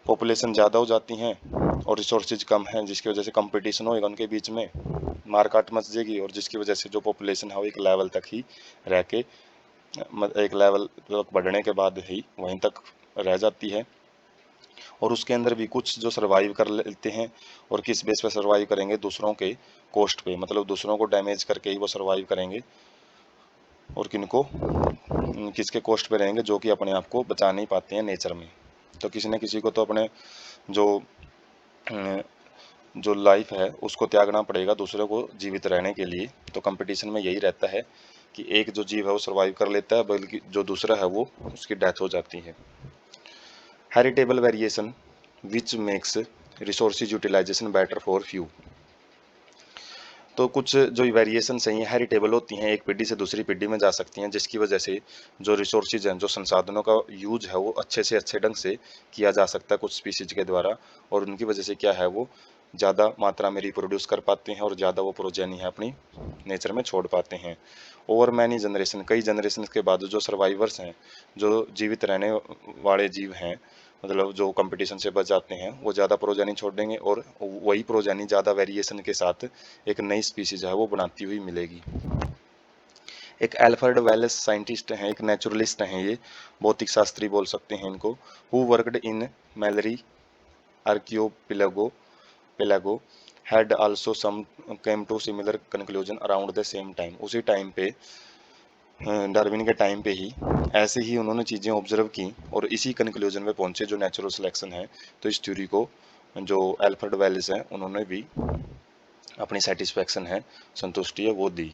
पॉपुलेशन ज़्यादा हो जाती हैं और रिसोर्सेज कम हैं, जिसकी वजह से कंपटीशन होएगा उनके बीच में, मारकाट मच जाएगी, और जिसकी वजह से जो पॉपुलेशन है वो एक लेवल तक ही रह के, एक लेवल तक बढ़ने के बाद ही वहीं तक रह जाती है। और उसके अंदर भी कुछ जो सर्वाइव कर लेते हैं, और किस बेस पे सर्वाइव करेंगे, दूसरों के कॉस्ट पे, मतलब दूसरों को डैमेज करके ही वो सर्वाइव करेंगे, और किनको किसके कॉस्ट पे रहेंगे, जो कि अपने आप को बचा नहीं पाते हैं नेचर में। तो किसी न किसी को तो अपने जो जो लाइफ है उसको त्यागना पड़ेगा दूसरे को जीवित रहने के लिए। तो कंपटीशन में यही रहता है कि एक जो जीव है वो सर्वाइव कर लेता है, बल्कि जो दूसरा है वो उसकी डेथ हो जाती है। Heritable variation which makes resources utilization better for few, तो कुछ जो वेरिएशंस हैं ये हेरिटेबल होती हैं, एक पीढ़ी से दूसरी पीढ़ी में जा सकती हैं, जिसकी वजह से जो रिसोर्सेज हैं, जो संसाधनों का यूज है वो अच्छे से अच्छे ढंग से किया जा सकता है कुछ स्पीसीज के द्वारा, और उनकी वजह से क्या है वो ज़्यादा मात्रा में रिप्रोड्यूस कर पाते हैं और ज़्यादा वो प्रोजेनी है अपनी नेचर में छोड़ पाते हैं। ओवर मैनी जनरेशन, कई जनरेशन के बाद जो सर्वाइवर्स हैं, जो जीवित रहने वाले जीव हैं, मतलब जो कंपटीशन से बच जाते हैं, वो ज़्यादा प्रोजेनी छोड़ देंगे, और वही प्रोजेनी ज़्यादा वेरिएशन के साथ एक नई स्पीसीज है वो बनाती हुई मिलेगी। एक एल्फ्रेड वेलेस साइंटिस्ट हैं, एक नेचुरलिस्ट हैं, ये भौतिक शास्त्री बोल सकते हैं इनको, who worked in Malay archipelago पेलागो had also some came to similar conclusion around the same time, उसी टाइम पे डार्विन के टाइम पे ही ऐसे ही उन्होंने चीज़ें ऑब्जर्व की और इसी कंक्लूजन में पहुंचे जो नेचुरल सिलेक्शन है। तो इस थ्योरी को जो एल्फ्रेड वेलिस हैं उन्होंने भी अपनी सेटिस्फैक्शन है, संतुष्टि है, वो दी।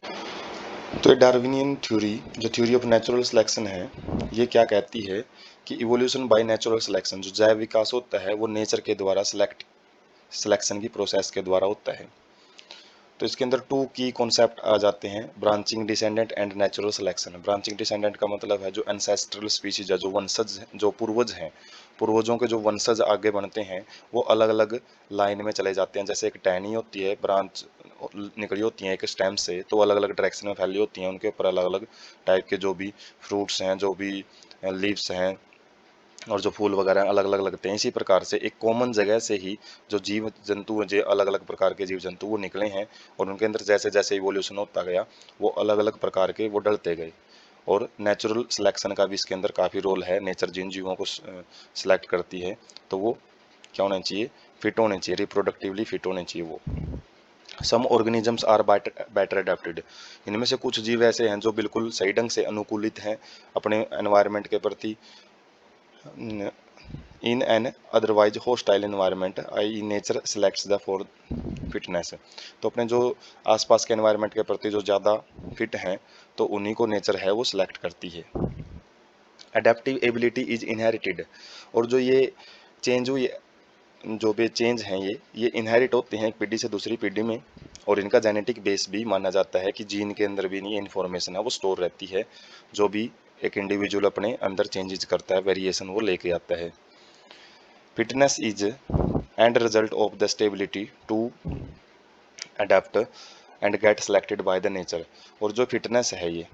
तो ये डार्विनियन थ्योरी, जो थ्योरी ऑफ नेचुरल सिलेक्शन है, ये क्या कहती है कि इवोल्यूशन बाय नेचुरल सिलेक्शन, जो जैव विकास होता है वो नेचर के द्वारा सिलेक्शन की प्रोसेस के द्वारा होता है। तो इसके अंदर टू की कॉन्सेप्ट आ जाते हैं, branching descendant and natural selection. Branching descendant का मतलब है जो एंसेस्ट्रल स्पीशीज है, जो वंशज, जो पूर्वज हैं, पूर्वजों के जो वंशज आगे बढ़ते हैं वो अलग अलग लाइन में चले जाते हैं। जैसे एक टहनी होती है, ब्रांच निकली होती है एक स्टेम से, तो अलग अलग डायरेक्शन में फैली होती हैं, उनके ऊपर अलग अलग टाइप के जो भी फ्रूट्स हैं, जो भी लीव्स हैं और जो फूल वगैरह अलग अलग लगते हैं। इसी प्रकार से एक कॉमन जगह से ही जो जीव जंतु, जो अलग अलग प्रकार के जीव जंतु वो निकले हैं, और उनके अंदर जैसे जैसे इवोल्यूशन होता गया वो अलग अलग प्रकार के वो डलते गए। और नेचुरल सिलेक्शन का भी इसके अंदर काफ़ी रोल है। नेचर जिन जीवों को सिलेक्ट करती है तो वो क्या होना चाहिए, फिट होने चाहिए, रिप्रोडक्टिवली फिट होने चाहिए वो। Some organisms are better adapted, इनमें से कुछ जीव ऐसे हैं जो बिल्कुल सही ढंग से अनुकूलित हैं अपने एनवायरनमेंट के प्रति। In an otherwise hostile environment I nature selects the for fitness, तो अपने जो आसपास के एनवायरनमेंट के प्रति जो ज़्यादा फिट हैं तो उन्हीं को नेचर है वो सिलेक्ट करती है। अडेप्टिव एबिलिटी इज इनहेरिटेड, और जो ये चेंज हुई, जो भी चेंज हैं ये इनहेरिट होते हैं एक पीढ़ी से दूसरी पीढ़ी में, और इनका जेनेटिक बेस भी माना जाता है कि जीन के अंदर भी नहीं इन्फॉर्मेशन है वो स्टोर रहती है, जो भी एक इंडिविजुअल अपने अंदर चेंजेस करता है, वेरिएशन वो लेके आता है। Fitness is end result of the stability to adapt and get selected by the nature, और जो फिटनेस है ये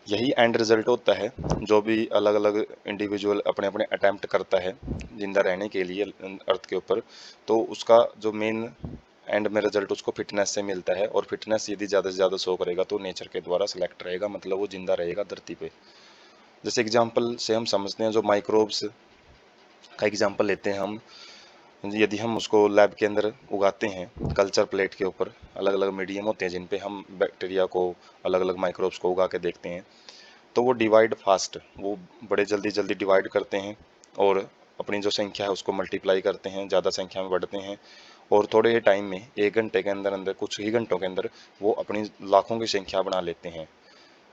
यही एंड रिजल्ट होता है, जो भी अलग अलग इंडिविजुअल अपने अपने अटैम्प्ट करता है जिंदा रहने के लिए अर्थ के ऊपर, तो उसका जो मेन एंड में रिजल्ट उसको फिटनेस से मिलता है। और फिटनेस यदि ज़्यादा से ज़्यादा शो करेगा तो नेचर के द्वारा सेलेक्ट रहेगा, मतलब वो जिंदा रहेगा धरती पे। जैसे एग्जाम्पल से हम समझते हैं, जो माइक्रोब्स का एग्जाम्पल लेते हैं हम, यदि हम उसको लैब के अंदर उगाते हैं कल्चर प्लेट के ऊपर, अलग अलग मीडियम होते हैं जिन पे हम बैक्टीरिया को, अलग अलग माइक्रोब्स को उगा के देखते हैं, तो वो डिवाइड फास्ट, वो बड़े जल्दी जल्दी डिवाइड करते हैं और अपनी जो संख्या है उसको मल्टीप्लाई करते हैं, ज़्यादा संख्या में बढ़ते हैं, और थोड़े टाइम में 1 घंटे के अंदर अंदर, कुछ ही घंटों के अंदर वो अपनी लाखों की संख्या बना लेते हैं।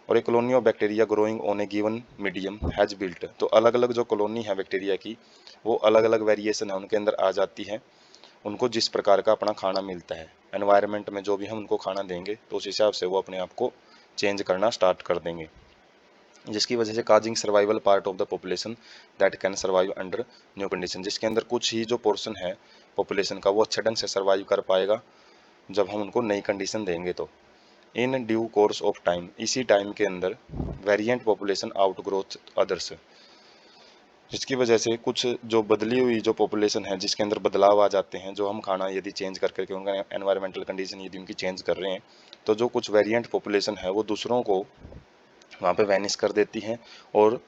और एक colony of bacteria growing on A given medium has built, तो अलग अलग जो कॉलोनी है बैक्टीरिया की वो अलग अलग वेरिएशन है उनके अंदर आ जाती है, उनको जिस प्रकार का अपना खाना मिलता है एनवायरनमेंट में, जो भी हम उनको खाना देंगे तो उस हिसाब से वो अपने आप को चेंज करना स्टार्ट कर देंगे, जिसकी वजह से causing survival part of the population that can survive under new condition, जिसके अंदर कुछ ही जो पोर्शन है पॉपुलेशन का वो अच्छे ढंग से सर्वाइव कर पाएगा जब हम उनको नई कंडीशन देंगे। तो in due course of time, इसी टाइम के अंदर variant population out growth others, जिसकी वजह से कुछ जो बदली हुई जो पॉपुलेशन है जिसके अंदर बदलाव आ जाते हैं, जो हम खाना यदि चेंज कर करके उनका एनवायरमेंटल कंडीशन यदि उनकी चेंज कर रहे हैं, तो जो कुछ वेरिएंट पॉपुलेशन है वो दूसरों को वहाँ पे वैनिश कर देती हैं और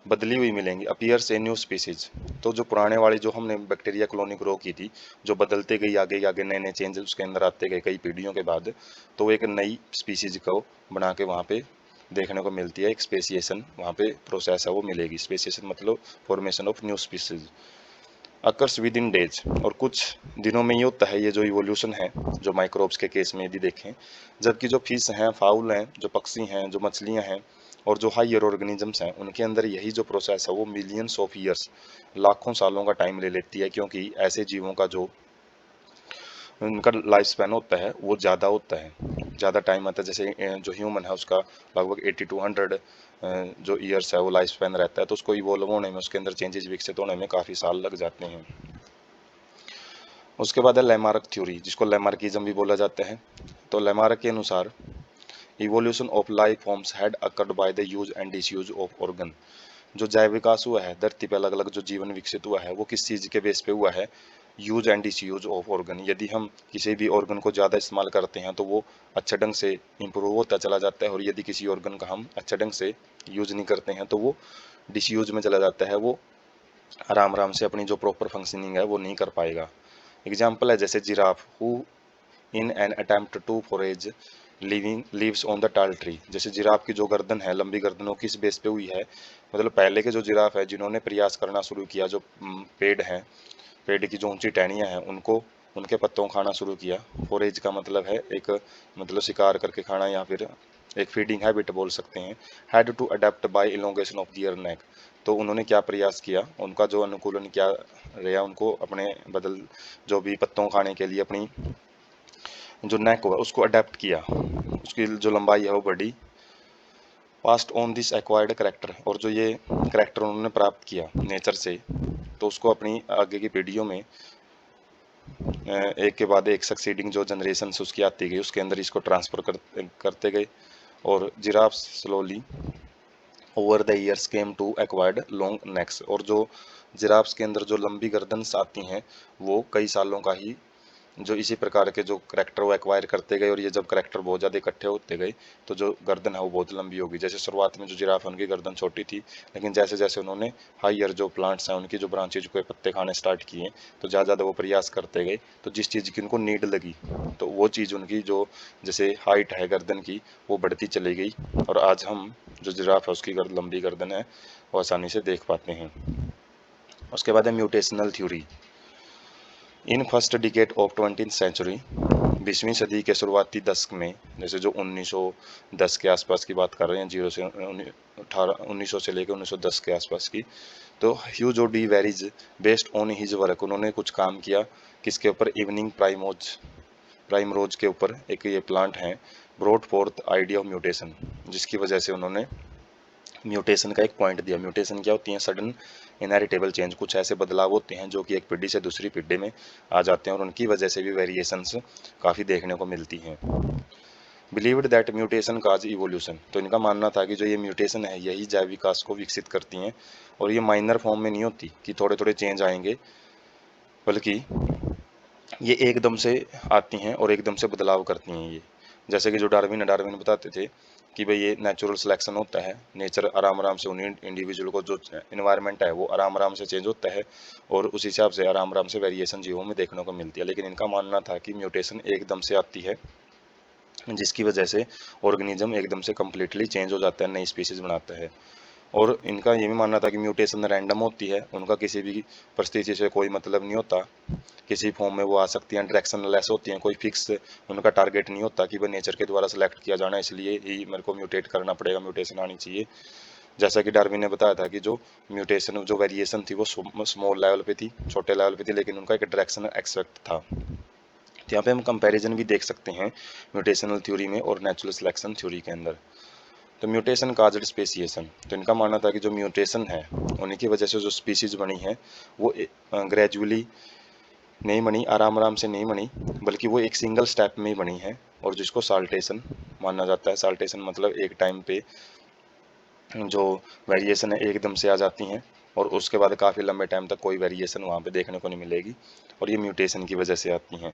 बदली हुई मिलेंगी, अपीयर्स ए न्यू स्पीसीज। तो जो पुराने वाली जो हमने बैक्टीरिया कॉलोनी ग्रो की थी, जो बदलते गई आगे आगे नए नए चेंजेस उसके अंदर आते गए कई पीढ़ियों के बाद, तो वो एक नई स्पीसीज को बना के वहाँ पे देखने को मिलती है, एक स्पेसिएशन वहाँ पे प्रोसेस है वो मिलेगी। स्पेसिएशन मतलब formation of new species occurs with in days, और कुछ दिनों में ही होता है ये जो इवोल्यूशन है, जो माइक्रोब्स के केस में यदि देखें। जबकि जो फिश हैं, फाउल हैं, जो पक्षी हैं, जो मछलियाँ हैं और जो हायर ऑर्गेनिजम्स हैं, उनके अंदर यही जो प्रोसेस है वो मिलियंस ऑफ ईयर्स, लाखों सालों का टाइम ले लेती है, क्योंकि ऐसे जीवों का जो उनका लाइफ स्पैन होता है वो ज़्यादा होता है, ज़्यादा टाइम आता है। जैसे जो ह्यूमन है उसका लगभग 80 to 100 जो ईयर्स है वो लाइफ स्पैन रहता है, तो उसको इवोल्व होने में, उसके अंदर चेंजेस विकसित होने में काफ़ी साल लग जाते हैं। उसके बाद है लैमार्क थ्योरी, जिसको लैमार्किज्म भी बोला जाता है। तो लैमार्क के अनुसार evolution of life forms had occurred by the use and disuse of organ, जो जैव विकास हुआ है धरती पे, अलग अलग जो जीवन विकसित हुआ है वो किस चीज़ के बेस पे हुआ है, use and disuse of organ. यदि हम किसी भी ऑर्गन को ज़्यादा इस्तेमाल करते हैं तो वो अच्छे ढंग से इम्प्रूव होता चला जाता है, और यदि किसी ऑर्गन का हम अच्छे ढंग से यूज नहीं करते हैं तो वो डिसयूज में चला जाता है, वो आराम आराम से अपनी जो प्रॉपर फंक्शनिंग है वो नहीं कर पाएगा। एग्जाम्पल है जैसे giraffe, who in an attempt to forage living leaves on the tall tree. जैसे जिराफ की जो गर्दन है, लंबी गर्दन, वो किस बेस पे हुई है, मतलब पहले के जो जिराफ है जिन्होंने प्रयास करना शुरू किया, जो पेड़ हैं, पेड़ की जो ऊंची टहनियाँ हैं उनको उनके पत्तों को खाना शुरू किया। फोरेज का मतलब है एक मतलब शिकार करके खाना या फिर एक फीडिंग हैबिट बोल सकते हैं। Had to adapt by elongation of their neck, तो उन्होंने क्या प्रयास किया, उनका जो अनुकूलन क्या रहा, उनको अपने बदल जो भी पत्तों खाने के लिए अपनी जो नेक हुआ उसको अडेप्ट किया, उसकी जो लंबाई है वो बढ़ी। Past on this acquired character, और जो ये करेक्टर उन्होंने प्राप्त किया नेचर से, तो उसको अपनी आगे की पीढ़ियों में एक के बाद एक सक्सीडिंग जो जनरेशन उसकी आती गई उसके अंदर इसको ट्रांसफर करते गए। और giraffe slowly over the years came to acquired long necks, और जो जिराफ्स के अंदर जो लंबी गर्दन आती हैं वो कई सालों का ही जो इसी प्रकार के जो करैक्टर वो एक्वायर करते गए। और ये जब करैक्टर बहुत ज़्यादा इकट्ठे होते गए तो जो गर्दन है वो बहुत लंबी होगी। जैसे शुरुआत में जो जिराफ है उनकी गर्दन छोटी थी, लेकिन जैसे जैसे उन्होंने हाइयर जो प्लांट्स हैं उनकी जो ब्रांचेज को पत्ते खाने स्टार्ट किए तो ज़्यादा ज़्यादा वो प्रयास करते गए, तो जिस चीज़ की उनको नीड लगी तो वो चीज़ उनकी जो जैसे हाइट है गर्दन की वो बढ़ती चली गई। और आज हम जो जिराफ है उसकी लंबी गर्दन है वो आसानी से देख पाते हैं। उसके बाद है mutational theory. In first decade of 20th century, 20वीं सदी के शुरुआती दशक में, जैसे जो 1910 के आसपास की बात कर रहे हैं, 1900 से लेकर 1910 के आसपास की, तो Hugo D Vries based on his work, उन्होंने कुछ काम किया किसके ऊपर, इवनिंग प्राइमरोज के ऊपर, एक ये प्लांट है, brought fourth idea of mutation, जिसकी वजह से उन्होंने म्यूटेशन का एक पॉइंट दिया। म्यूटेशन क्या होती है, सडन इनहेरिटेबल चेंज, कुछ ऐसे बदलाव होते हैं जो कि एक पीढ़ी से दूसरी पीढ़ी में आ जाते हैं और उनकी वजह से भी वेरिएशंस काफ़ी देखने को मिलती हैं। Believed that mutation cause evolution, तो इनका मानना था कि जो ये म्यूटेशन है यही जैव विकास को विकसित करती हैं, और ये माइनर फॉर्म में नहीं होती कि थोड़े थोड़े चेंज आएंगे, बल्कि ये एकदम से आती हैं और एकदम से बदलाव करती हैं ये। जैसे कि जो डार्विन बताते थे कि भाई ये नेचुरल सिलेक्शन होता है, नेचर आराम आराम से उन्हीं इंडिविजुअल को जो इन्वायरमेंट है वो आराम आराम से चेंज होता है और उस हिसाब से आराम आराम से वेरिएशन जीवों में देखने को मिलती है। लेकिन इनका मानना था कि म्यूटेशन एकदम से आती है, जिसकी वजह से ऑर्गेनिज्म एकदम से कम्प्लीटली चेंज हो जाता है, नई स्पीसीज बनाता है। और इनका ये भी मानना था कि म्यूटेशन रैंडम होती है, उनका किसी भी परिस्थिति से कोई मतलब नहीं होता, किसी फॉर्म में वो आ सकती हैं, डायरेक्शनलेस होती हैं, कोई फिक्स उनका टारगेट नहीं होता कि वह नेचर के द्वारा सेलेक्ट किया जाना इसलिए ही मेरे को म्यूटेट करना पड़ेगा, म्यूटेशन आनी चाहिए। जैसा कि डार्विन ने बताया था कि जो म्यूटेशन जो वेरिएशन थी वो स्मॉल लेवल पे थी, छोटे लेवल पे थी, लेकिन उनका एक डायरेक्शनल एक्सपेक्ट था। तो यहाँ पे हम कंपैरिजन भी देख सकते हैं म्यूटेशनल थ्योरी में और नेचुरल सिलेक्शन थ्योरी के अंदर। तो म्यूटेशन काज्ड स्पेसिएशन, तो इनका मानना था कि जो म्यूटेशन है उन्हीं की वजह से जो स्पीसीज बनी है वो ग्रेजुअली नहीं बनी, आराम आराम से नहीं बनी, बल्कि वो एक सिंगल स्टेप में ही बनी है, और जिसको साल्टेशन माना जाता है। साल्टेशन मतलब एक टाइम पे जो वेरिएशन है एकदम से आ जाती हैं और उसके बाद काफ़ी लंबे टाइम तक कोई वेरिएशन वहाँ पे देखने को नहीं मिलेगी, और ये म्यूटेशन की वजह से आती हैं।